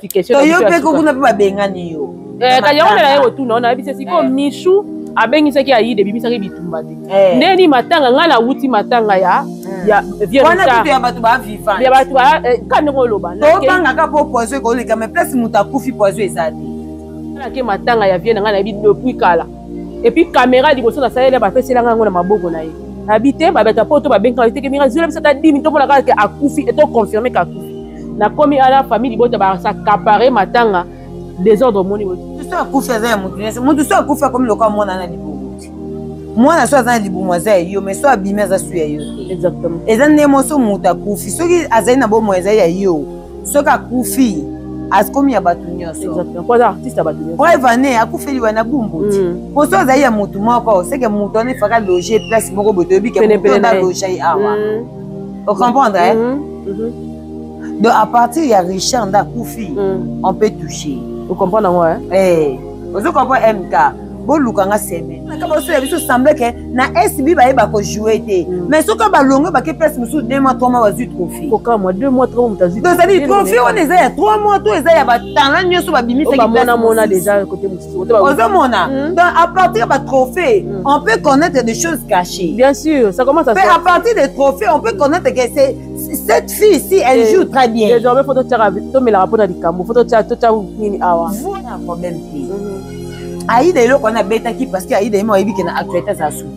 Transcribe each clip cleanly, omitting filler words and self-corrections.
petit question to yo pe ko kuna pe babengani yo kayango na yo tu na bise siko Michou abengisaki ayide bimisaki bitumba te ndeni matanga ngala wuti matanga ya vieux wana tu ya batu ba vivant ya batu kana ngoloba to banga ka po poison ko lika mais place muta kufi poison ezadi na ke matanga ya vieux ngala bi depuis kala et puis caméra liboso na salela ba pesela ngana na maboko na ye habité ba beta poto ba benga te ke mira zula bisa ta 10 minutes pour la ka akufi et to confirmer ka akufi na komi ala famille bota ba sa caparer matanga désordre moni tout ça akufa za mutu mutu so akufa comme le comme mona na libumu mona so za libumu za yo mais so abime za su ya yo exactement eza nemo so mutu akufi soki azali na bomo eza ya yo so ka akufi askomi ya batu nyonso exactement kwa artiste ya batu nyonso kwa evane akufeli wana bumbuti po so azali ya mutu moko c'est que mutu on faka loger place moko boto bi ke mutu na loger awa vous comprenez donc à partir ya Richard Ndakoufi on peut toucher. Vous comprenez moi vous comprenez MK bolukanga semaine na kaba so ya biso semble que na SB ba yeba ko jouer té mais so ka ba longo ba ke place musu 2 mois 3 mois wazu trophée pourquoi moi 2 mois 3 mois mutazu donc ça dit trophée on est ya 3 mois to eza ya ba talent nyoso ba bimisa ki place mona déjà côté musu ozo mona donc à partir ba trophée on peut connaître des choses cachées bien sûr ça commence à à partir des trophées on peut connaître que c'est cette fille ici elle joue très bien désormais faut to me la rapport à dikambo faut to nini awa voilà problème Aïda est là qu'on a bêta qui parce qu'Aïda est moi et qui n'a actualité ça sauté.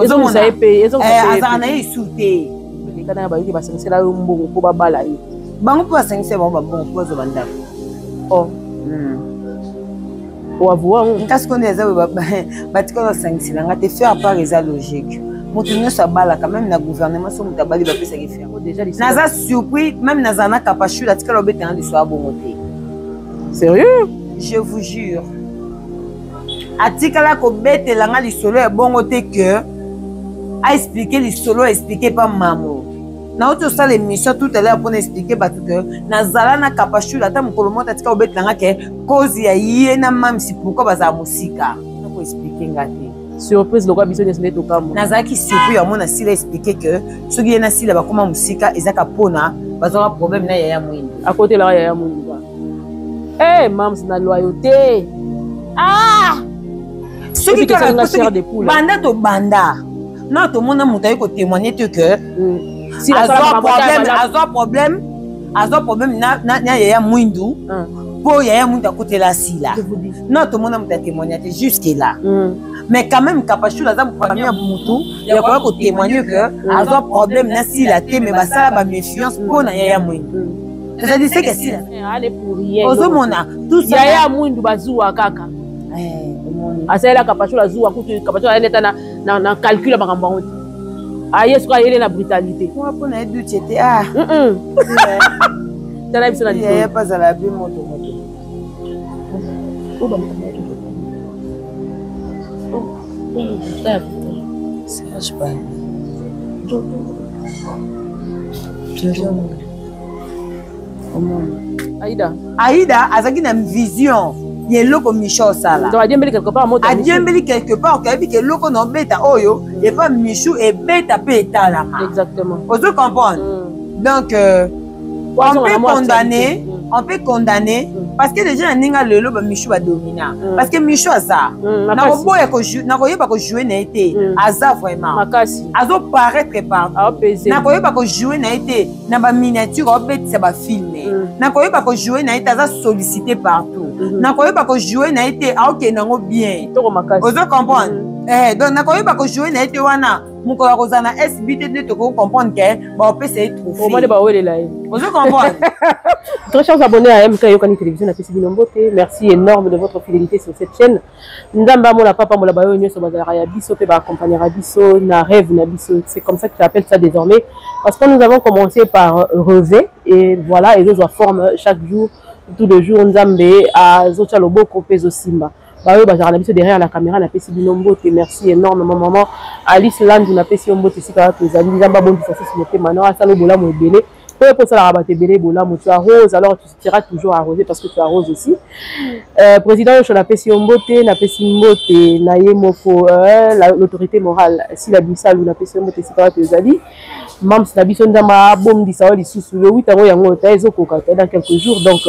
Ils ont ça épais, ils ont ça épais. Sauté. Les canards bah ils c'est là un bon pour babala. Bango pour 5 c'est bon bon pour ce banda. Oh. Pour avoir qu'est-ce qu'on est ça bah tu connais 5 c'est là te faire part les logique. Mutu nyonso bala quand même na gouvernement so mutabali ba pesa ki faire. Déjà naza surpris même nazana kapachu la tika lobeta na liso abongote. Sérieux? Je vous jure. Atikala ko bete langa lisolo ya bongo te que a expliquer lisolo expliquer pas mamo na auto ça l'émission tout à l'heure pour expliquer ba tout que nazala na kapachu la ta mukolo mota tika obete langa ke cause ya ye na mam si pourquoi baza musika na ko expliquer ngate surprise lokwa biso ne to kamo nazaki surpris ya mona sila expliquer que soki ye na sila ba koma musika ezaka pona baza problème na ya mwindi à côté la ya mwindi ba mam na loyauté ce qui est banda to banda non tout le monde a monté ko témoigner que si a problème na ya mwindu pour ya mwindu à côté la sila non tout le monde a monté témoigner jusque là mais quand même capachu la zam premier mutu ya ko témoigner que a problème na sila te mais ba sala ba méfiance pour na ya mwindu ça dit c'est que sila allez pour rien ozomona tout ça ya mwindu bazuwa kaka asala kapacho la zuwa kutu kapacho la neta na calcul makambo ngote ayesu ka yele na brutalité moi pour na du tete tala biso na ya pas à la bi moto Serge pas Aïda azaki na vision ye loko Michou sala donc adiembeli quelque part moto adiembeli quelque part kabi ke loko no beta oyo et pas Michou et beta pe etala exactement vous comprendre donc on peut condamner parce que déjà ninga lelo ba Michou ba domina parce que Michou aza na ko boya ko na ko yeba ko jouer na été aza vraiment makasi azo paraître partout na ko yeba ko jouer na été na ba miniature o beti ba filmer na ko yeba ko jouer na été aza sollicité partout na ko yeba ko jouer na été ok nango bien to ko makasi vous comprendre donc na ko yeba ko jouer na été wana muko ya kozana SBT de to comprendre que ba opé c'est trop au moins de ba welela vous comprendre. Très chers abonnés à MK Yokani Télévision na Pesi Bilombo te merci énorme de votre fidélité sur cette chaîne ndamba mola papa mola bayo nyoso bazala ya biso pe ba accompagner biso na rêve na biso c'est comme ça que tu appelles ça désormais parce que nous avons commencé par rêver et voilà et nous forme chaque jour tous les jours nzambe à zocha loboko peso simba bayo bazala biso derrière la caméra na Pesi Bilombo te merci énormément maman Alice Land na Pesi Bilombo te sika to zali nzamba bon tu fais sur le maintenant ça lo bola mo ebele pour ça la rabatte belé bola mo tu arroses alors tu seras toujours arrosé parce que tu arroses aussi président de la Pesi Bilombo te na Pesi Bilombo te na yemoko l'autorité morale si la bisal ou na Pesi Bilombo te sika to zali mam na biso ndama bom di sawa lisusu le 8 ans yango ta ezokoka dans quelques jours donc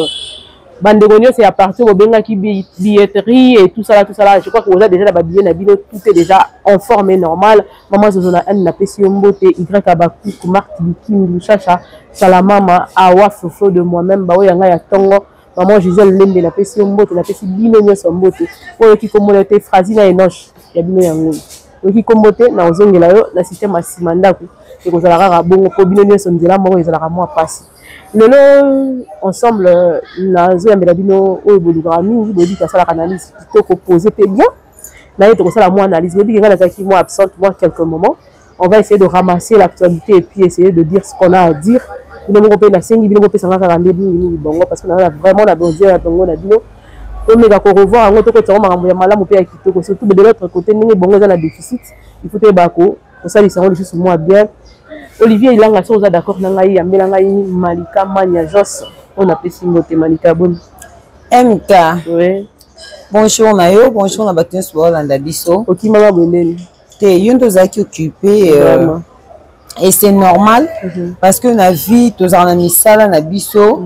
Bandegonio, c'est à partir au Benga qui billetterie et tout ça là. Je crois que vous avez déjà la billet, tout est déjà en forme et normal. Maman Zozona N, la Pessi Mbote, Y Abakou, Marc Bikim, Chacha, Salamama, Awa, Fofo de moi-même, Bao Yanga Yatongo, Maman Gisèle Lembe, la Pessi Mbote, la Pessi Bino Sombote, pour qui communauté Frasina et Noche, Yabino Yango. Qui combote na ozongela yo na système asimanda ko et ko zala rara bongo ko bino sondela mo ezala mo passe lelo ensemble na zo ya melabino o bolugara mingi bobi ka sala analyse to ko poser pe bien na yeto ko sala mo analyse bobi ngala zaki mo absente moi quelques moments on va essayer de ramasser l'actualité et puis essayer de dire ce qu'on a à dire bino mo pe na sengi bino mo pe sanga ka rendez-vous bongo parce que na vraiment na besoin ya bongo na bino. On est d'accord revoir en autre côté on m'a mal au pays qui surtout de l'autre côté nous bon dans la déficit il faut te bako pour ça ils sont les choses moi bien Olivier il a la chose d'accord nangai ya melangai Malika Mania Jos on appelle Simote Malika bon MK oui bonjour Nayo bonjour na batin sur Landa biso OK mama bonne te yondo zaki occupé et c'est normal parce que la vie tous en misala na biso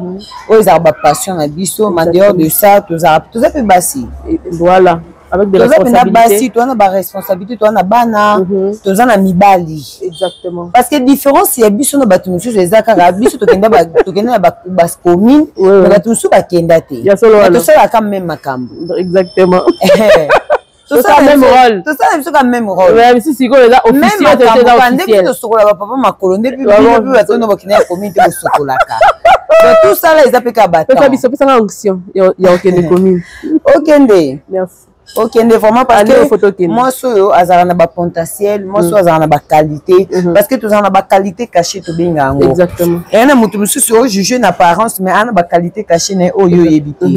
aux arba passion na biso mais dehors de ça tous a peu bassi voilà avec des responsabilités bassi toi na ba responsabilité toi na bana tous en mibali exactement parce que différence il y a biso na batu musu les akara biso to kenda ba commune na batu musu ba kenda te to ça quand même makambo exactement tout ça même rôle tout ça c'est quand même rôle mais si c'est là officiel c'est là officiel depuis sokola papa makolo depuis bato no bakina communauté de sokola ka tout ça là ils appellent kabata ça biso pesa onction ya okende commune okende merci okende vraiment parce que moi so azara na ba potentiel moi so azara na ba qualité parce que tout ça na ba qualité cachée to benga ngo exactement et na mutu musu so juger na apparence mais ana ba qualité cachée na oyo yebité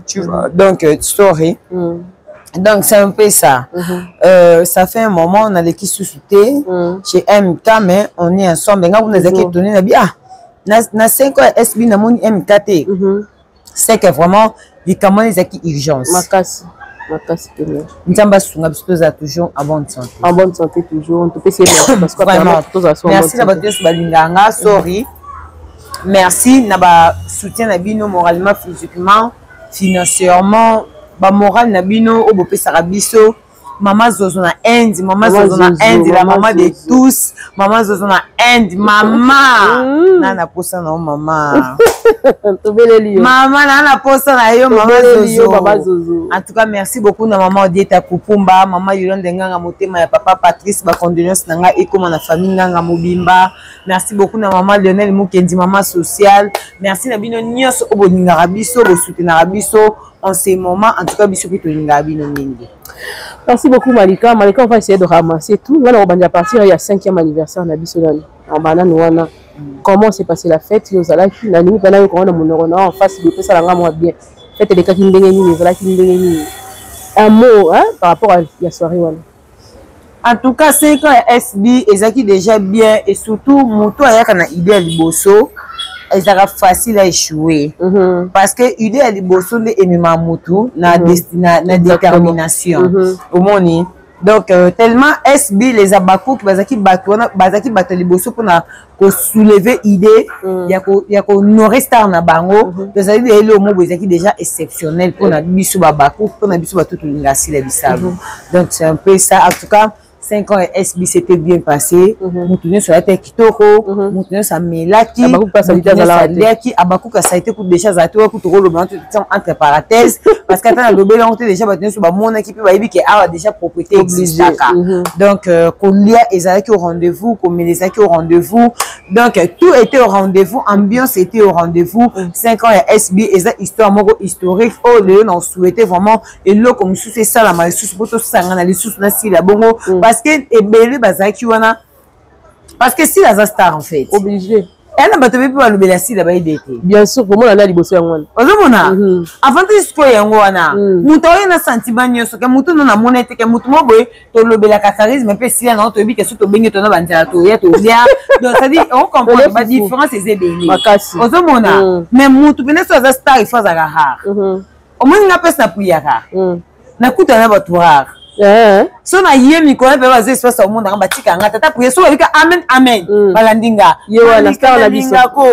tu vois donc story. Donc c'est un peu ça. Ça fait un moment on a l'équipe sous-souté chez MK mais on est ensemble. Quand vous nous avez donné la bien, na 5 ans SB na mon MKT. C'est que vraiment les comment les acquis urgence. Makas que Nzamba sunga bisoza toujours en bonne santé. En bonne santé toujours. On peut essayer parce que vraiment merci na bateau balinganga sorry. Merci na ba soutien na bino moralement, physiquement, financièrement. Ba moral na bino o bopé sarabiso maman Zozo na Inde maman Zozo na Inde la maman de tous maman Zozo na Inde maman na posa na maman maman na posa na yo maman Zozo en tout cas merci beaucoup na maman Odieta Kupumba maman Yolande Nganga motema ya papa Patrice ba condoléances nanga et comme na famille Nganga Mobimba merci beaucoup na maman Lionel Mukendi maman sociale merci na bino nyos oboninga rabiso bo soutenir rabiso en ces moments, en tout cas, merci beaucoup Malika. Malika, on va essayer de ramasser tout. Là, on va partir, il y a 5e anniversaire de Nabisonani. En banane, comment s'est passée la fête? Il y a en face de ça, la bien. Fête des cas qui un mot par rapport à la soirée. En tout cas, 5 ans SB, ils déjà bien et surtout, Moutou a une idée à Liboso. Il sera facile à échouer parce que l'idée à Liboso est Moutou na détermination au monde. Donc tellement SB les abakou qui bazaki bato Liboso pour soulever idée il y a qu'on honorer star na bango les amis le mot bazaki déjà exceptionnel pour na biso babakou pour na biso bato ngasi la bisabo. Donc c'est un peu ça en tout cas. 5 ans SB c'était bien passé. Moutoune sur la tête kitoko, Moutoune ça melaki, Abakou ça a été pour déjà ça pour tout le monde entre parenthèses parce qu'attends la lobé on était déjà battu sur mon équipe va que a déjà propriété obligée. Donc qu'on lia ezaki au rendez-vous, qu'on met les acquis au rendez-vous. Donc tout était au rendez-vous, ambiance était au rendez-vous. 5 ans SB et ça histoire historique. Oh le on souhaitait vraiment et là comme c'est ça la mal sous pour tout ça on a les sous na si la bongo parce que ebele bazaki wana parce que si la star en fait obligé elle n'a pas trouvé pour le belasi là-bas il bien sûr pour moi on a liboso yango ozomona avant de ce que yango wana muto na sentiment nyoso ke muto na monete ke muto mo boye to lobela ka charisme pe si na to bi ke so to bengi to na banzala to ya to bien donc ça dit on comprend la différence c'est ebele ozomona mais muto bene so za star il faut za rare au moins na pesa na puyaka na kuta na batu rare so na ye mikolo pe bazo espace au monde nga batika nga tata prier so bika amen amen balandinga ye wana star la biso ko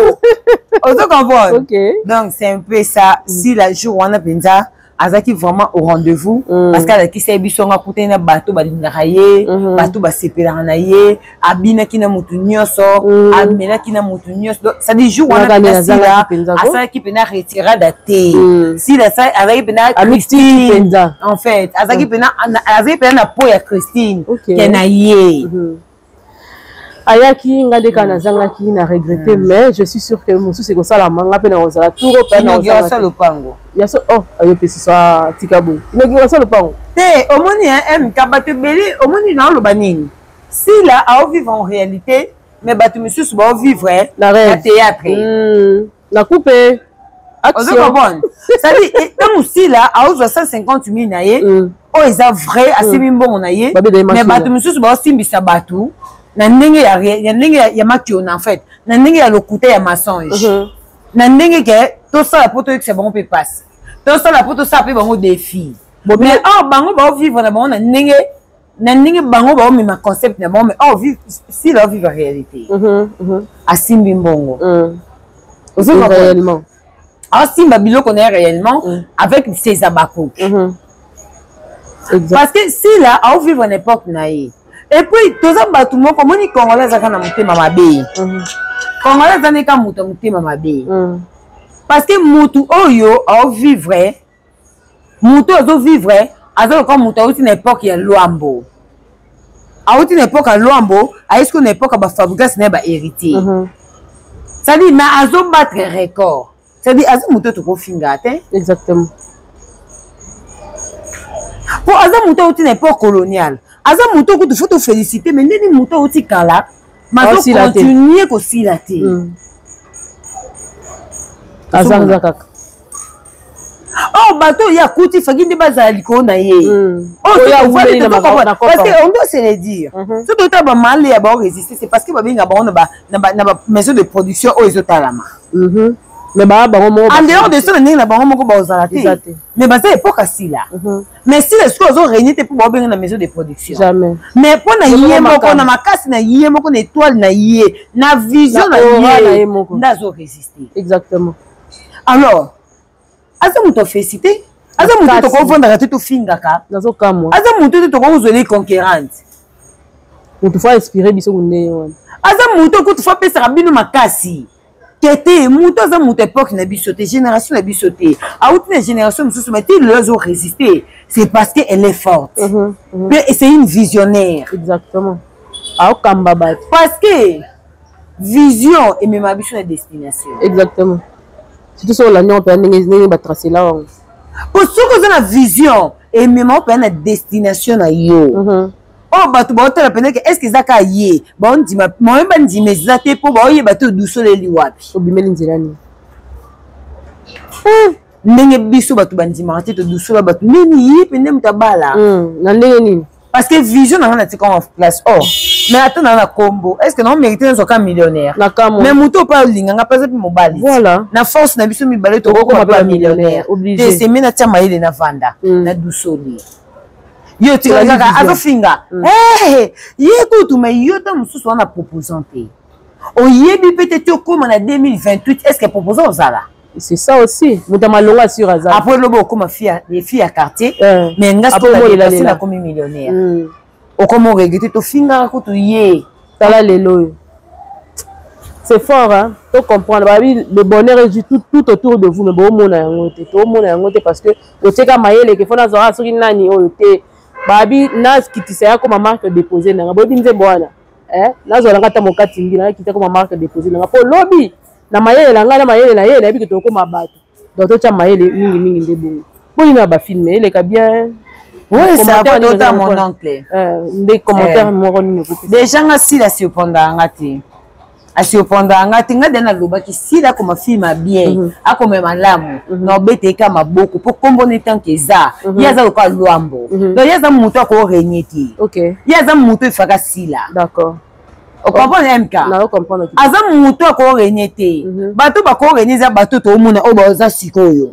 ozo comprendre donc c'est un peu ça si la jour wana penza azaki vraiment au rendez-vous parce qu'elle qui sait biso nga kutena na bato balingaka ye bato basepelanga na ye abina kina mutu nyonso amela kina mutu nyonso ça dit jour wana penza asa ki pena retirada te si la ça avec pena Christine en fait azaki pena na po ya Christine kena ye ayaki ngadeka nazangaki na regretter mais je suis sûr que musu c'est comme ça la manga pe na ozala turo pe na ozala ça le pango ya so oh ayo pe ça tikabo ino ça le pango te omoni hein kabate belé omoni na lo banini si là à vivre en réalité mais batu musu ba vivre la théâtre la coupe action ça dit tant aussi là à 150 000 na ye oh ça vrai assez mbongo na ye mais batu musu ba simbisa batu na ndenge ya makiona en fait na ndenge ya lokuta ya mensonge na ndenge ke to ça la poto que c'est bon peut passer to ça la poto ça peut bon défi mais bango ba vivre na bon na ndenge bango ba mi concept na bon mais vivre si la vivre réalité asimbi mbongo réellement asimba biloko na réellement avec ses abako parce que si là à vivre n'importe naïe et puis tous les bateaux moi comme on dit congolais ça quand on monte ma bé congolais ça n'est qu'à monter ma bé parce que mutu oyo au vivre mutu au vivre alors comme mutu au une époque ya Luambo à une époque à Luambo à est-ce qu'on époque à fabrication n'est pas héritier ça dit mais azo battre record ça dit azo mutu to finga exactement pour azo mutu au une époque coloniale aza muto ko faut te féliciter mais nini muto oti kala mato continuer ko silater azanga kaka bato ya kuti faginde bazali ko na ye ya vumeli na makapa parce que on doit se le dire tout autant ba mal ya ba résister c'est parce que ba binga ba na maison de production o ezotalama mais en dehors de ça na bango moko ba ozalate mais ba ça époque si là mais si les choses ont régné pour ba benga na maison de production jamais mais pour na yé moko na makasi na yé moko na étoile na yé na vision na yé ndazo résister exactement alors aza muto félicité aza muto to ko vendre tout fingaka nazo kamwa aza muto to ko zoli conquérante muto fa inspirer biso kunde wana aza muto ko to fa pesa bino makasi kete muto aza muto époque na bisoté génération na bisoté a outre génération mususu mais ils leur ont résisté c'est parce qu'elle est forte et c'est une visionnaire exactement a okamba ba parce que vision et même ambition et destination exactement surtout sur l'agneau peut ndenge ba tracer là pour ceux qui ont la vision et même on peut la destination na yo bato ba hôtel pene que est-ce que zaka yé bon ndima moi ba ndima zate po ba oye bato dusoleli wapi obimeli nzirani ndenge biso bato bandima te to dusola bato nini yi pene mutabala na ndenge nini parce que vision na na tika en place mais attends na combo est-ce que non mériter un soka millionnaire mais muto pa linganga pas pe mobali voilà na force na biso mibale to ko pa millionnaire obligé c'est mina tia maile na vanda na dusoli yo tu kaka azofinga ye kutu mais yo ta mususu wana proposante oyebi peut-être comme en 2028 est-ce que proposant zala c'est ça aussi mutama longa sur hasard après le beau comme les filles à quartier mais ngasto la comme millionnaire o comme regretter to finga kutu ye tala lelo c'est fort hein to comprendre le bonheur est tout autour de vous mais bon mona yango parce que o teka mayele ke fona zora soki nani o te babi nas kitisa ya comme marque déposée nanga bobi nze bwana nazo langa ta mokati ngira kita comme marque déposée nanga po lobby na mayele langa na mayele na yele abi to comme bato donc to cha mayele mingi ndebo boni na ba film ele ka bien oui ça va d'autant mon oncle des commentaires mo ni déjà nga si la surprendre ngati asiopanda ngati ngade na lobaki si la comme film bien a comme malamu no bete kama beaucoup pour combiner tant que ça yaza ko Luambo donc yaza muto ko renyeti OK yaza muto ifaka sila d'accord o comprendre MK na comprendre aza muto ko renyeti bato ba ko renyeza bato to mona o ba za sikoyo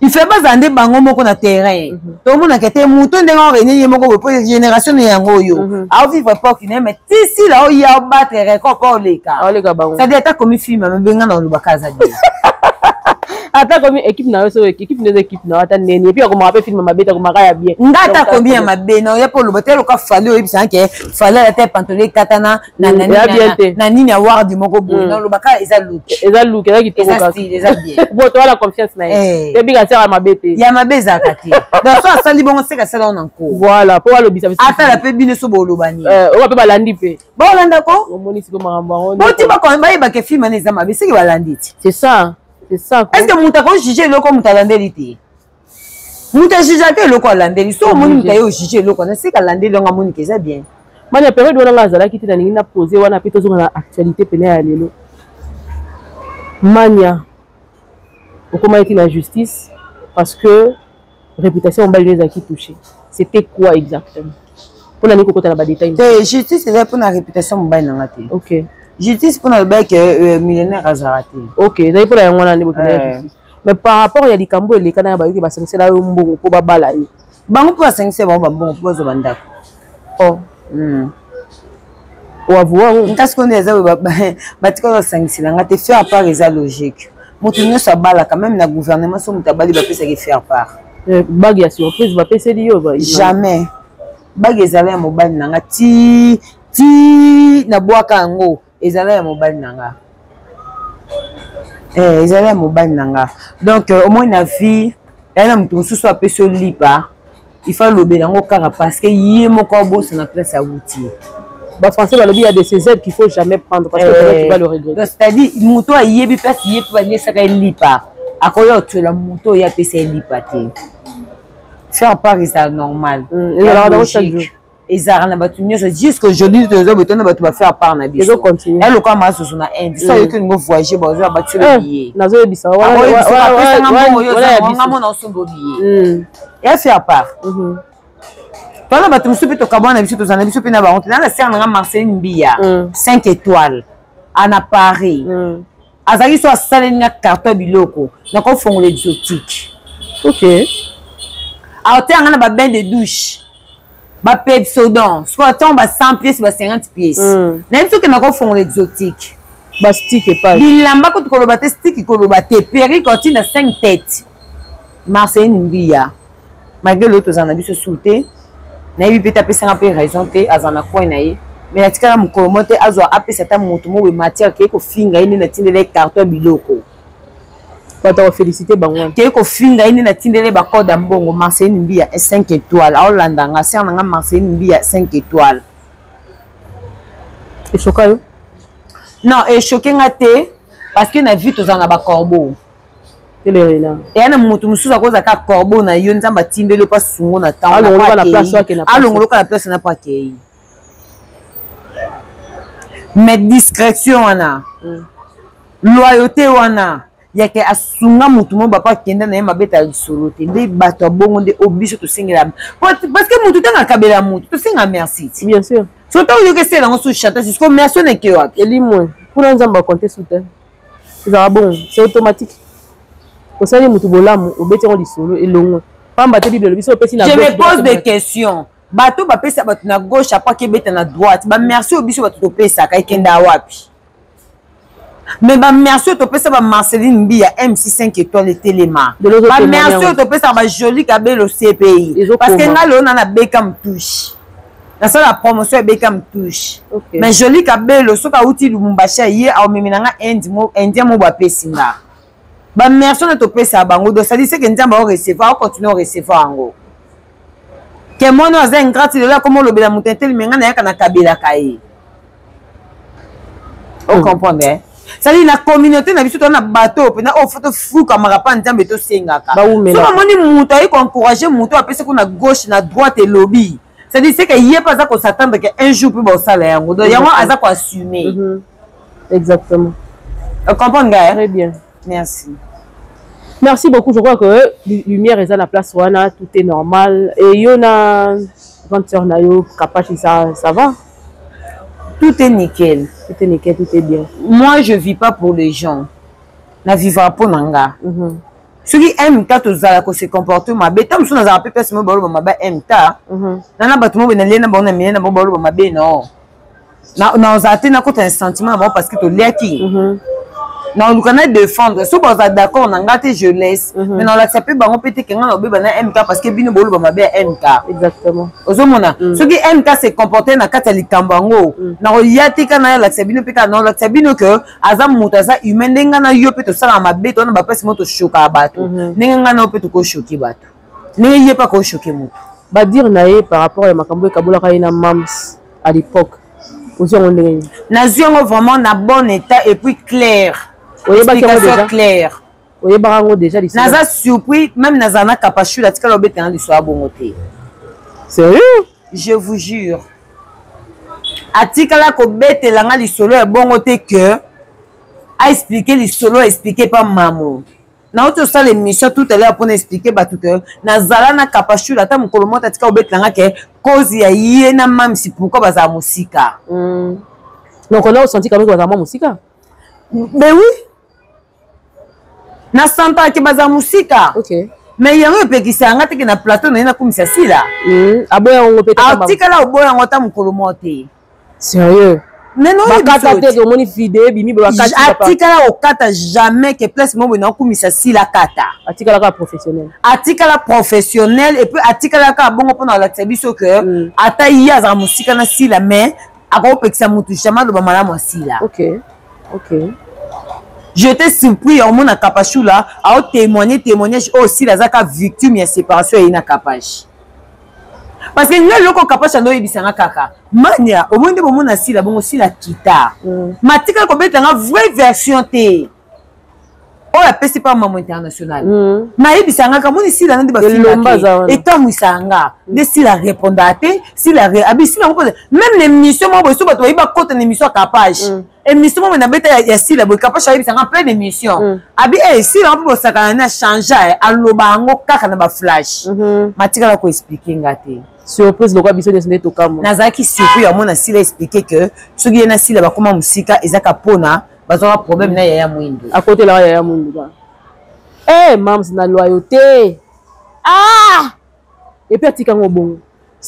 il fait pas zande bango moko na terrain to mona kete muto ndenga rene moko po génération yango yo a vivre pas qui mais si là il y a battre record pas leka bango ça dit ata comme film mais benga na lubakaza di ata comme équipe na so équipe des équipes na ata nene et puis comme rappelle film mabeta comme ya bien ngata combien mabena ya pour le botel ka fallait o bisa ke fallait la tête pantalon katana na nini award moko bo na lubaka eza look eza ki to ka eza bien bon toi la confiance na et puis ka sera mabete ya mabeza kati donc ça sali bon c'est que ça on encore voilà pour le bisa ata la pe bino so bo lobani on va pe balandi pe ba landa ko o moni siko maramba bon ti ba ko ba ke film na eza mabe c'est que balandi c'est ça. Est-ce que muta ko juger loko muta landeli muta juger ke loko landeli so moni muta yo juger loko na c'est ka landeli nga moni ke ça bien mani période wana ngazala kiti na ningi na poser wana pe tozo na actualité pene ya lelo mania okoma eti na justice parce que réputation mbali les qui touché c'était quoi exactement pour na niko kota na ba détail justice c'est pour na réputation mbali na ngati OK justice pour le bec millionnaire azarate. OK, ça pour la ngona ni bokinga. Mais par rapport ya likambo ele kana ba yoki ba sensela yo mbongo po ba bala yi. Bango pour sensela ba mbongo po zo bandako. Oh. Ou avoir ntas ko ndeza ba tiko sensela ngate faire part eza logique. Mutu nyo sa bala quand même na gouvernement so mutabali ba pesa ke faire part. Bag ya surprise ba pesa di yo ba. Jamais. Bag ezala mobile nanga ti na boaka ngo. Ezala ya mobile nanga ezala ya mobile nanga donc au moins na vie yana mutu mususu apeso lipa il faut lober nango kaka parce que yé moko boss na place à outil ba français ba lobi il y a des aides qu'il faut jamais prendre parce que tu vas le regretter donc c'est-à-dire mutu ayebi place yé pa ne saka lipa akoyo tuela mutu ya pesa lipa te faire part c'est normal ezara batu nyonso jusqu'aujourd'hui tozo betona batu ba faire part na biso continuer elle comme ma soso na Inde ça yo que ngo voyager bozo batu le billet nazo yebisa wala ngamo na sombo billet et faire part tona batu musupi to kabona biso to zana biso pina ba honte na la serre nga Marceline Mbia 5 étoiles à Paris azali so asale nga carton biloko na ko fongola exotique OK a te nga ba bain de douche ba Pepsodent soit tombe à 100 pièces ba 50 pièces même ce que na ko fond exotique ba stick et pas bilamba ko ko ba stick ko ba te péri continue à 5 têtes Marceline Mbia malgré l'autre en a biso souté na yi peta pesa na pe raison te azana ko na yi mais atika mu ko monter azo apesa ta mutu mo we matière ke ko finga ini na tindele carton biloko Pata féliciter bango. Ke ko finga ini na tindele ba code mbongo Marceline Mbia 5 étoiles. Aolanda nga serna nga Marceline Mbia 5 étoiles. Et choqué yo? Non, et choqué ngate parce que na vu tous en ba corbeau. Telerina. Et na mutu musuza koza ka corbeau na yo nzamba tindele pa sungo na temps. Alongolo la place wa ke na. Alongolo la place na pa ke. Mais discrétion wana. Loyauté wana. Yake asunga mutu mo bapa kenda na yema beta lisolo te nde bato bongo nde oblige to singela parce que mutu tanga kabela mutu to singa merci bien sûr surtout yo que c'est dans sous chata c'est comme merci ne ke wapi elimo pour nzamba compter sous terre c'est bon c'est automatique ko sali mutu bolamu obeti ngo lisolo elongo pamba te bible biso pesi na je me pose des questions bato ba pesa bato na gauche apa ke beta na droite ba merci obiso bato to pesa ka ikenda wapi. Mais bah merci to pesa ba Marceline Mbia MC5 étoiles téléma. Bah merci to pesa ba joli kabelo CPI parce que nga lo na Beckham touche. Na ça la promotion Beckham touche. Mais joli kabelo soka uti Lumumbashi ye a omemina nga indien mo ba pesinga. Bah merci to pesa bango do ça dit c'est que nzamba o recevoir continuer recevoir ngo. Que mono azen gratuit là comme le bela mutentel menga na yaka na kabela kai. On comprend hein? Ça dit la communauté na biso to na bateau pe na o photo fou comme rapa nzambe to sengaka so moni muto ay ko encourager muto a pesa ko na gauche na droite et lobby ça dit c'est que yé pas ça ko s'attendre que un jour peut sala yango donc yango aza ko assumer exactement on comprend gars très bien merci beaucoup je crois que lumière est à la place wana tout est normal et yona grande sœur na yo Kapachi ça va. Tout est nickel. Tout est nickel, tout est bien. Moi, je ne vis pas pour les gens. Je vis pour Nanga. Ce qui aime quand tu as se comporter mabe tant que na pe personne ba mabe MK na ba tumo na lena ba na miena ba mabe non na ozate na ko un sentiment parce que tu leki non nous connaît défendre si vous êtes d'accord on engage je laisse mais non l'accepter bango peut-être que on ba na MK parce que bino ba mabe MK exactement ozomona ce qui MK se comporter na kata likambango na oyati kana l'accepter bino pe kana l'accepter bino que azam mutaza humain ndenga na yo pe to sala mabe to na ba pesi moto choka bato ndenga na pe to ko choki bato ndenga pas ko choquer moto ba dire na ye par rapport à makambo kabola kaina mams à l'époque aussi on ndenga na ziongo vraiment na bon état et puis clair. Explication claire. Oui, barango déjà les. Naza surpris même nazana kapachu la tika lobé tena l'histoire bongoté. Sérieux? Je vous jure. Atika la ko bete langa lisolo e bongoté que a expliquer lisolo expliquer pas maman. Na autre ça l'émission tout à l'heure pour expliquer ba tout que nazala na kapachu la ta mukolo mota tika obete langa ke cause ya yena mam si pourquoi baza musika. Donc on a ressenti quand même que baza musika. Mais oui. Na santa ke baza musika. OK. Mais yango pekisa ngate ke na plateau na kumisa sila. Aboya ngo peta ba. Article la oboya ngota mukolo mote. Sérieux. Mais non, bakata te do moni vidéo bimi ba kata. Article la okata jamais que place mo na kumisa sila kata. Article la professionnel. Article la professionnel et puis article la ka bongo pona la tsebiso que ata iya za musika na sila mais ako pekisa mutu jamais do ba malamu sila. OK. OK. J'étais surpris au monde à Kapachou là à témoignage aussi la zaka victime de séparation et na Kapach. Parce que nous loko Kapach ando ebisanga kaka. Mania au monde bon na si la bon aussi la kita. Matika ko betanga vraie version té. Oh la peste pas maman international. Na ebisanga ka moni si la ndi ba filma. Et tant musanga de si la répondate si la abisi la même l'émission moi bo so ba to iba côté l'émission Kapach. Émission moi na beta ya si la bo Kapach ayi bisanga plein d'émission abi si la po sakana na changer aloba ngo kaka na ba flash matika la ko expliquer ngate surprise lokwa biso desende to kamo nazaki surpris ya mona si la expliquer que soki na si la ba koma musika ezaka pona bazoka problème na ya mwindo à côté là ya mwindo mams na loyauté et puis atika ngo bongo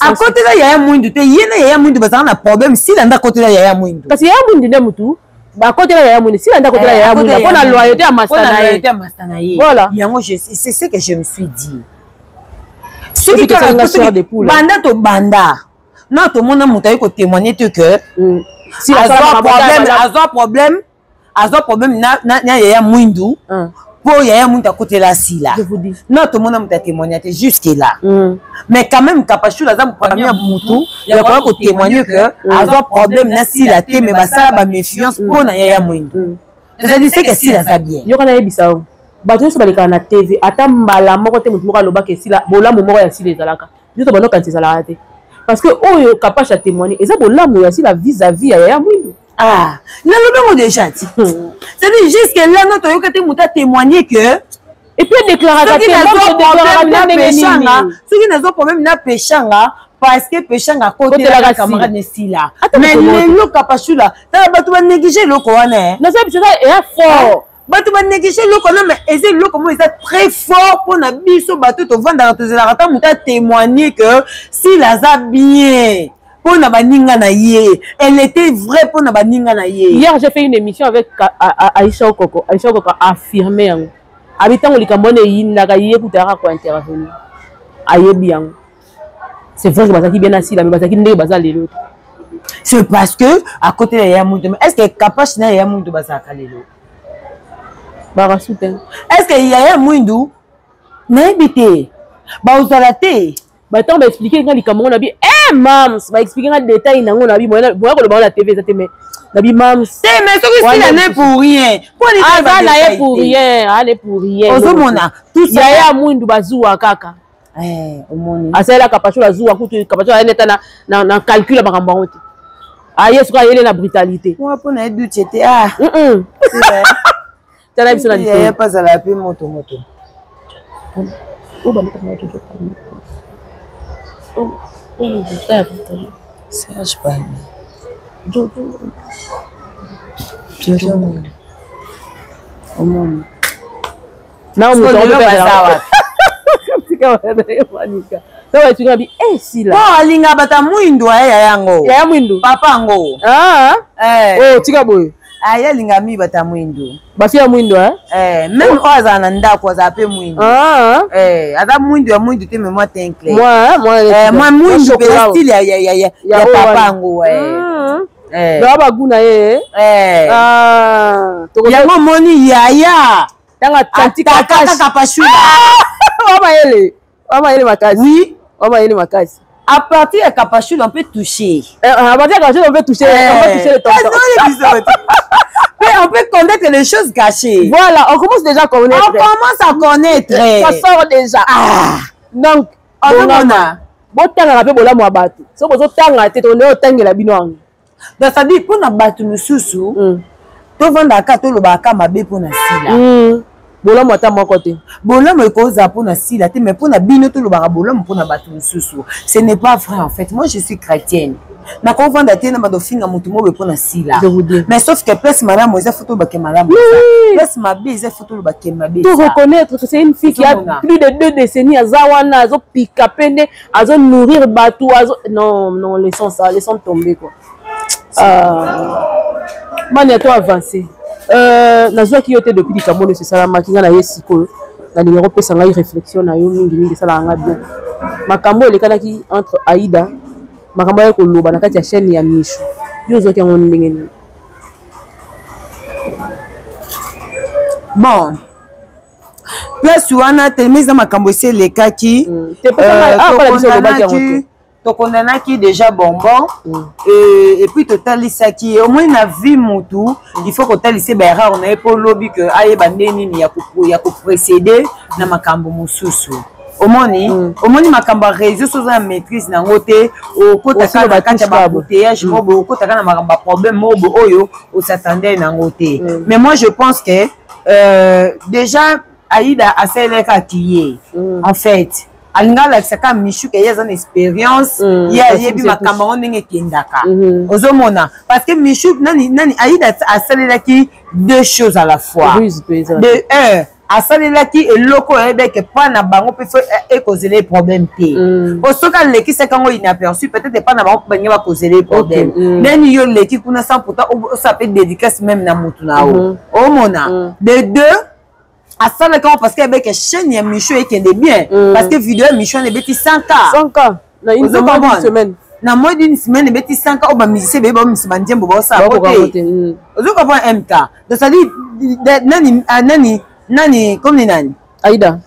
à côté là yaya mwindu te yena yaya mwindu bazana na problème si landa côté là yaya mwindu parce yaya mwindu nde mutu ba côté là yaya mwindu si landa côté là yaya mwindu pour la loyauté à Mastana voilà yango c'est ce que je me suis dit ce qui est sur des poules banda to banda non tout le monde mutayi ko témoigner que si la problème na yaya mwindu pour yaya mwindu à côté là si là je vous dis non tout le monde mutayi témoigner jusque là mais quand même Kapachou la zam premier mutu il va ko témoigner que azo problème na si la té mais basala ba méfiance pour na yaya mwindu c'est que si la ça bien yo kana yebisa bato so baleka na TV ata mbala moko te mutu moko aloba ke si la bolamu moko ya si les alaka yo to bano kanti sala te parce que oyo Kapach a témoigné et ça bolamu ya si la vis-à-vis ya yaya mwindu na lobengo déjà ti c'est-à-dire jusque là notre yo kete muta témoigner que et puis déclaration ce qui n'a problème na péchanga parce que péchanga côté la camarade ne si là mais le Kapachou là ta bato ba négliger le koane na ça est fort bato ba négliger le koane mais et le comment ils est très fort pour na biso bato to vendre to zela rata muta témoigner que si la za bien pour na baninga na ye elle était vraie pour na baninga na ye. Hier j'ai fait une émission avec Aïcha Okoko a affirmé habitant likambo ne yinaka ye kutaka ko intervenir ayebi yango c'est vrai que bazaki bien assis là mais bazaki ndenge baza lelo c'est parce que à côté de yaya mwindu est-ce que Kapach na yaya mwindu bazaka lelo bara soutien est-ce que yaya mwindu na ebité ba uzala te ba tant ba expliquer nga likambo na bi mams ba expliquer nga détail nango na bi moya ko le ba na TV ça te mais Nabi Mams. Mais ce que c'est n'est pour rien. Pour rien. Allez pour rien. Ozomona. Tout ça. Yaya mwindu bazuwa kaka. Omoni. Asela kapacho la zuwa kutu kapacho la neta na calcul makambo ngote. Aye suka yele na brutalité. Moi pour na edu chete Tala biso na dite. Yaya pas à la paix moto. Oh ba neta na toto. Oh, Serge pas. Non, mon alinga bata mwindo ya yango. Ya mwindo. Papa ngo. Ah. Oh, tika boy. Aya linga mi bata mwindo. Basi ya mwindo même oza na ndako aza pe mwindo. Ah. Aza mwindo ya mwindo te mais moi teint clair. Moi mwindo pe style ya papa ngo Baba guna yango moni yaya. Tanga tantika kapashula. Mama ele makasi. Oui. Mama ele makasi. À partir de Kapachula, on peut toucher. À partir de Kapachula, on peut toucher. On peut toucher le tonton. On peut connaître les choses cachées. Voilà, on commence déjà à connaître. On commence à connaître. Ça sort déjà. Donc, on a. Bon, tant à la paix, bon, batu. Si vous avez un tête, on est au temps de la binoang. Donc, ça dit, pour na batu nous sous-sous, tu vas dans le le baka ma bé pour na sila. Bola mota mon côté. Bola me cause pour na sila, mais pour na bino tout le baka bola pour na batu nous sous-sous. Ce n'est pas vrai en fait. Moi, je suis chrétienne. Na konvanda te na badofinga mutu mo pour na sila. Mais sauf que place madame Moïse photo ba ke madame. Place ma bé ze photo ba ke ma bé. Tu reconnaître que c'est une fille qui a plus de 2 décennies à Zawana, azo pika pende, azo nourrir batou, azo non laissons ça, laissons tomber quoi. Mani toi avancé. Nazwa ki yote depuis Kamono c'est ça makinga na yesiko. Na numéro pesa ngai réflexion na yo mingi ça la nga bien. Makambo lekana ki entre Aïda makambo ya koloba na kati ya chaîne ya Michou. Yo zo ki ngoni ndengeni. Bon. Place wana temiza makambo se lekaki. Tokondanaki déjà bonbon et puis totalisaki au moins na vie mutu il faut que talise ba erreur na epo lobby que ayeba ndeni ni ya ko précéder na makambo mususu omoni makambo réseaux sociaux na maîtrise na ngote o kotaka na kati ba bouteillage mobo kotaka na makambo problème mobo oyo o s'attendait na ngote mais moi je pense que déjà Aïda a seleka kiye en fait alinga la saka Michou que y'a une expérience ya yebi makambo ndenge kendaka ozomona parce que Michou nani Aïda a salelaki 2 choses à la fois de un a salelaki eloko ebeke pas na bango pe e causer les problèmes té osoka leki sekango inaperçu peut-être pas na bango banya ba causer les problèmes nani yo leki kuna sans pourtant ça peut dédicace même na mutu na o omona de 2 à ça le camp parce que avec chaîne ya Michou et qui est bien parce que vidéo Michou ne beti 100K na une semaine na moins d'une semaine beti 100K au ba musicien be ba musicien ndembo ba ça côté ozo comprend MK donc ça dit nani comme nani Aïda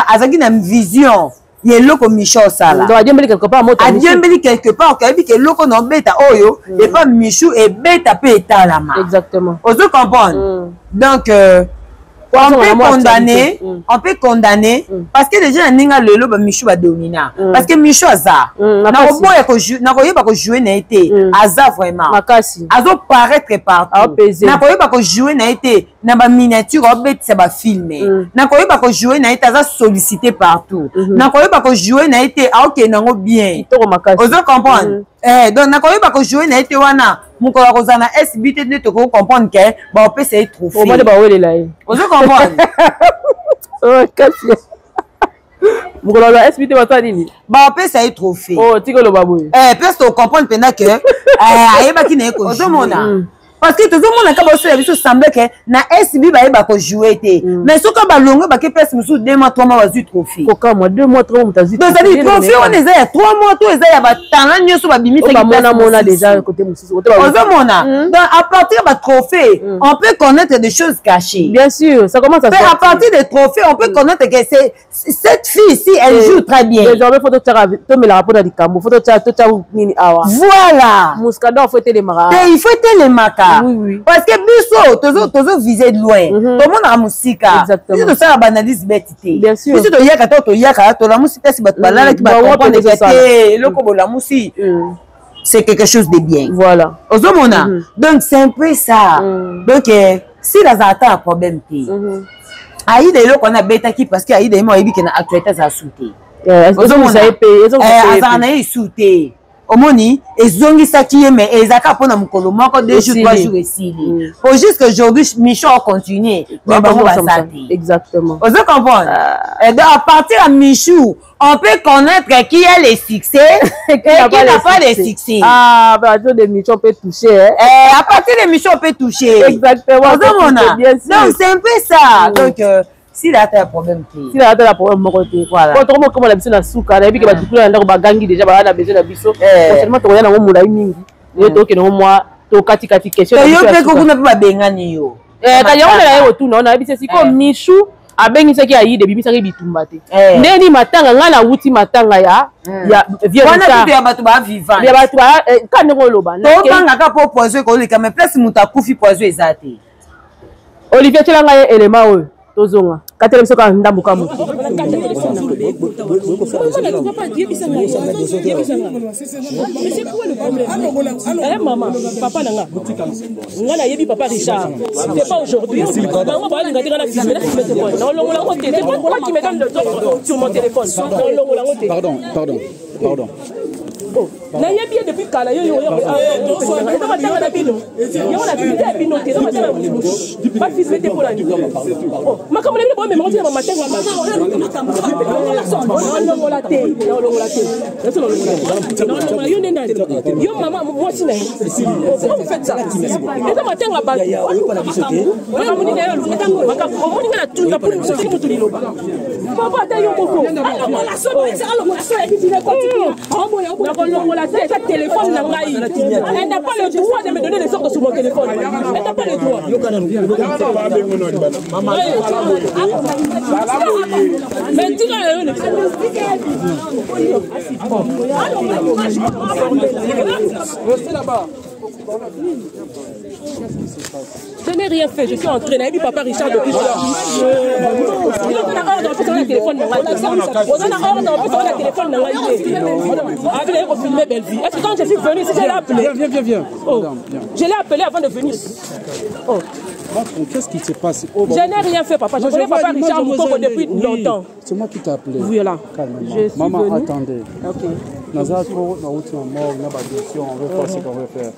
azaki na vision ye loko Michou sala donc adiembeli quelque part moto adiembeli quelque part que que loko no beta oyo et pas Michou et beta pe etalama exactement ozo comprendre donc on peut condamner parce que déjà ninga lelo ba Michou ba domina parce que Michou aza na oboya ko yeba ko jouer na été aza vraiment makasi azo paraître partout na ko yeba ko jouer na été na ba miniature obetisa ba filmer na ko yeba ko jouer na été aza sollicité partout na ko yeba ko jouer na été OK nango bien ozo comprendre donc na ko yeba ko jouer na été wana mukola kozana SBT ne to ko comprendre que ba opesa e trophée au moins ba welela e ozo comprendre oh kasi mukola la SBT ba nini ba opesa e trophée oh tikolo baboy parce que comprendre pendant que ayeba ki na ko ozo mona parce que tout le monde a quand même semblé que na SB ba yeba ko jouer té mais ce que ba longo ba ke place musu 2 mois 3 mois ba zu trophée koka moi 2 mois 3 mois mutazi donc ça dit trophée on est à 3 mois tout est ya ba talent nyoso ba bimi fait mona déjà côté musu ozo mona donc à partir ba trophée on peut connaître des choses cachées bien sûr ça commence à à partir des trophées on peut connaître que cette fille ici elle joue très bien désormais faut te me la rapport dans cambo faut te nini awa voilà muskado faut te les mara il faut te les maka oui. Parce que biso tozo viser de loin. Tout le monde a musika. Exactement. Si tu ça banalise betité. Bien sûr. Si tu yaka to la musika si batala qui va comprendre que le kobo la musi. C'est quelque chose de bien. Voilà. Ozomona. Donc c'est un peu ça. Donc si la zata un problème té. Aïda le qu'on a beta qui parce que Aïda moi ibi que na actualité ça souté. Ozomona ça payé. Azana yi souté. omoni ezongisaki ye mais ezaka mpona mokolo moko 2 jours 3 jours esili faut juste que aujourd'hui Michou a continué mais bango baza te exactement ozo comprendre et donc à partir de Michou on peut connaître qui a les succès et qui n'a pas les succès. Ah, bah, à partir de Michou, on peut toucher. Hein? À partir de Michou, on peut toucher. Exactement. Donc, c'est un peu ça. Donc, si là, tu as un problème, si là, tu as un problème, voilà. Quand on commence à besoin de souka, et puis que tu as besoin déjà, on a besoin de biso. Seulement, tu as un moula mingi. Et donc, moi, tu as kati question. Tu as pas bengani yo. Quand on a autour, on a dit c'est comme Michou. Abengisaki ayi debi misaki bitumba te ndeni matanga ngana wuti matanga ya vieux wana tutu ya bato ba vivant ya bato kande ngoloba to banga ka po poison ko lika mais place muta kufi poison ezate Olivier Tchelanga ye élément oyo tozonga katele biso ka ndambu ka mutu maman papa nanga ngana yebi papa Richard c'est pas aujourd'hui bango ba linga tingana filmer non longola ngote c'est pas moi qui me donne le temps sur mon téléphone non longola ngote pardon na yebi depuis kala yo matanga na bino yo na bino te matanga pas filmer te pour la nuit makamole bo me monti na matanga longola te yo nenda yo maman moi si na pourquoi vous faites ça et matanga ba on moni na yo moni na tout na pour nous c'est mutu liloba papa ta yo moko la so ya bitine continue longola ça téléphone na ngai elle n'a pas le droit de me donner des sortes sur mon téléphone elle n'a pas le droit mais dis là-bas. Je n'ai rien fait, je suis entraîné. Et puis papa Richard depuis ça. Il a ordre en plus sur le téléphone. On a ordre en plus sur le téléphone. Avec les filmer belle vie. Est-ce que quand je suis venu, si je l'ai appelé? Viens. Je l'ai appelé avant de venir. Oh. Qu'est-ce qui se passe? Je n'ai rien fait, papa. Je connais papa Richard Moukoko depuis longtemps. C'est moi qui t'ai appelé. Oui, là. Maman, attendez. Ok. On veut faire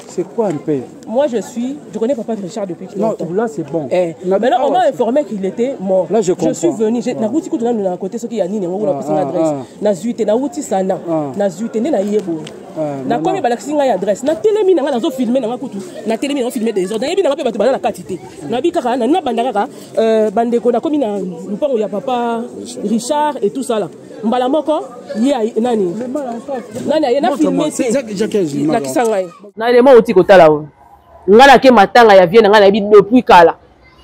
c'est quoi un peu? Moi je connais papa Richard depuis longtemps. Non, là c'est bon. Mais là on m'a informé qu'il était mort. Là je comprends. Je suis venu, na wuti ko tuna na côté ce qui y a ni ngo la personne adresse. Na zuite na wuti sana. Na zuite na yebo. Na komi balakisi ngai adresse. Na telemi na zo filmer na kutu. Na telemi na filmer des ordres. Na yebi na pe bato bana na katité. Na bi kaka na bandaka bandeko na komi na mpango ya papa Richard et tout ça là. Mbala moko ye nani ye na filmer na kisangai na élément oti kotala o ngala ke matanga ya vie na ngala bi depuis kala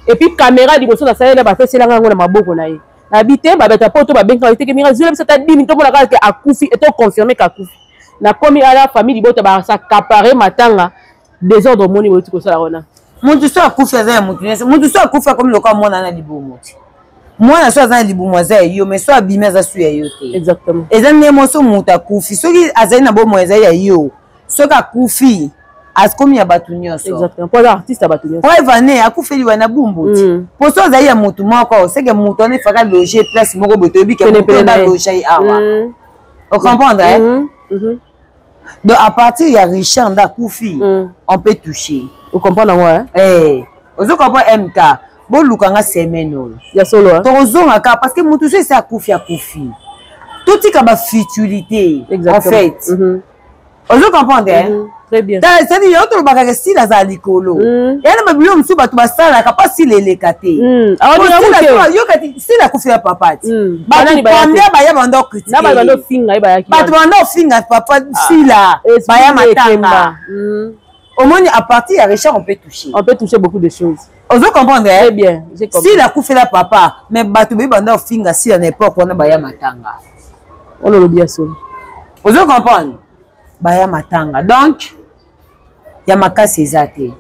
et puis caméra liboso na salela ba fesela ngango na maboko na ye na bite ba beta poto ba benga te ke mira zula bisa ta 10 minutes mona ka akufi et to confirmer ka akufi na komi ala famille libota ba sa caparer matanga désordre moni oti kosala ona mutu so akufi za mutu so akufi comme le cas mona na libomo moi na so za libomo za yo mais so abime za su ya yo te exactement eza nemo so mutu akufi soki azali na bomo za ya yo soki akufi askomi ya bato nyonso exactement pour l'artiste bato nyonso po evane akufeli wana bumbuti po so za ya mutu moko seke mutu on faka loger place moko boto bi ke mutu na loger awa on comprendre donc à partir ya Richard Ndakufi on peut toucher vous comprenez moi ozo comprendre MK bo lukanga semaine ya solo tozonga ka parce que mutu so sa akufi tout tika ba futilité en fait ozo comprendre très bien c'est-à-dire yo to bakaka si la za likolo yana mabilo msu bato basala ka pas si leleka te yo kati si la kufi ya papa ti bato pambia baya bando critique na bando finga ba yaki bato bando finga papa si la baya matanga au moins à partir de Richard on peut toucher beaucoup de choses. Ozo comprendre très bien si la kufi la papa mais bato be bando finga si à n'importe quoi na baya matanga on le bien ça ozo comprendre baya matanga donc ya makasi ezate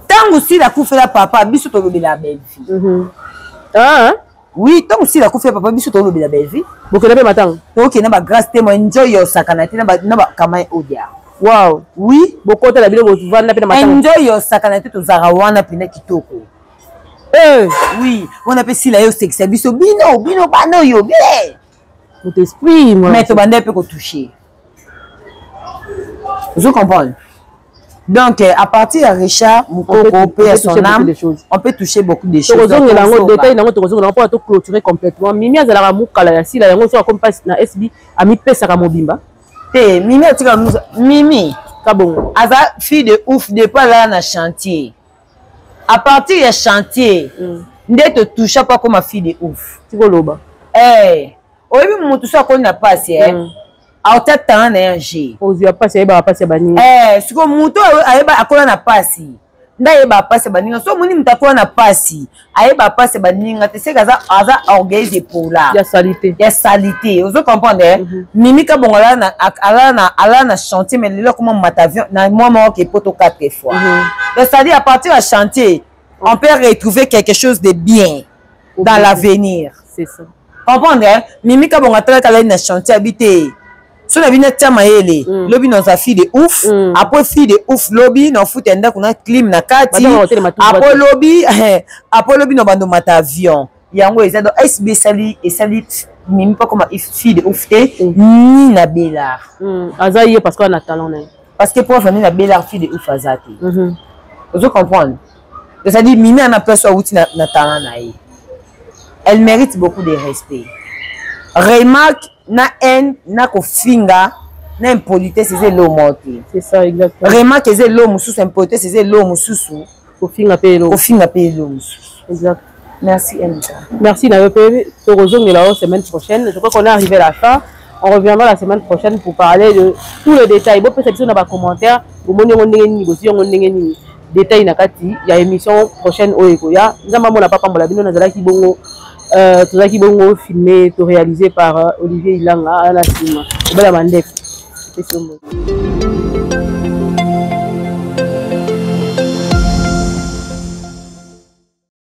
tango si la kufela papa biso to lobela belle vie oui tango si la kufela papa biso to lobela belle vie bokela pe matanga OK na ba grâce témoin enjoy yo sakana te na ba kamay odia wow oui bokota la bilo vanda pe matanga enjoy yo sakana te to zara wana pina kitoko oui on appelle si la yo sexe biso bino bano yo bien votre esprit moi mais to bande pe ko toucher Vous comprenez? Donc, à partir de Richard, on peut son âme, on peut toucher beaucoup de choses. On peut clôturer complètement. Mimi a la moukala ya si la yango so comme passe na SB ami pesa ka mobimba. Te Mimi kabongo. Aza fille de ouf depuis là na chantier. À partir du chantier, ndé te touche pas comme fille de ouf. Tu vois loba. Eh, oyebi mutu so ko na passe a tête temps na yangé. Ozu ya passe ba passe bani. Siko mutu ayeba akola na passe. Nda yeba passe baninga so muni mutakola na passe. Ayeba passe baninga te seka aza orgueil pour là. Ya salité. Ya salité. Vous comprenez? Mimi ka bongola na chantier mais là comment matavion na moi qui poto 4 fois. C'est-à-dire à partir du chantier, on peut retrouver quelque chose de bien dans l'avenir. C'est ça. Comprenez? Mimi ka bongola kala na chantier habité. So la vina tia mayele lobi nos fille de ouf après fille de ouf lobi no foot enda kuna clim na kati après lobi no bando mata avion yango ezado SB sali et sali mimi pas comme fille de ouf te ni na Bélard azaïe parce qu'on a talent parce que pour venir na Bélard fille de ouf azati vous comprenez c'est à dire mimi en a personne outi na talent na elle mérite beaucoup de respect. Remarque na haine na kofinga na impolitesse c'est l'homme. C'est ça exactement. Remarque c'est l'homme sous impolitesse c'est l'homme sous kofinga pe l'homme. Exact. Merci Anita. Merci Nayope. Torozong est là la semaine prochaine. Je crois qu'on est arrivé à la fin. On reviendra la semaine prochaine pour parler de tous les détails. Bon peut-être dans les commentaires, vous m'ont détail nakati, il y a émission prochaine au Ekoya. Nzamba mona papa mbola bino nazala ki bongo tozaki bongo filmé to réalisé par Olivier Ilanga à la cima. Bela mandef. C'est ça.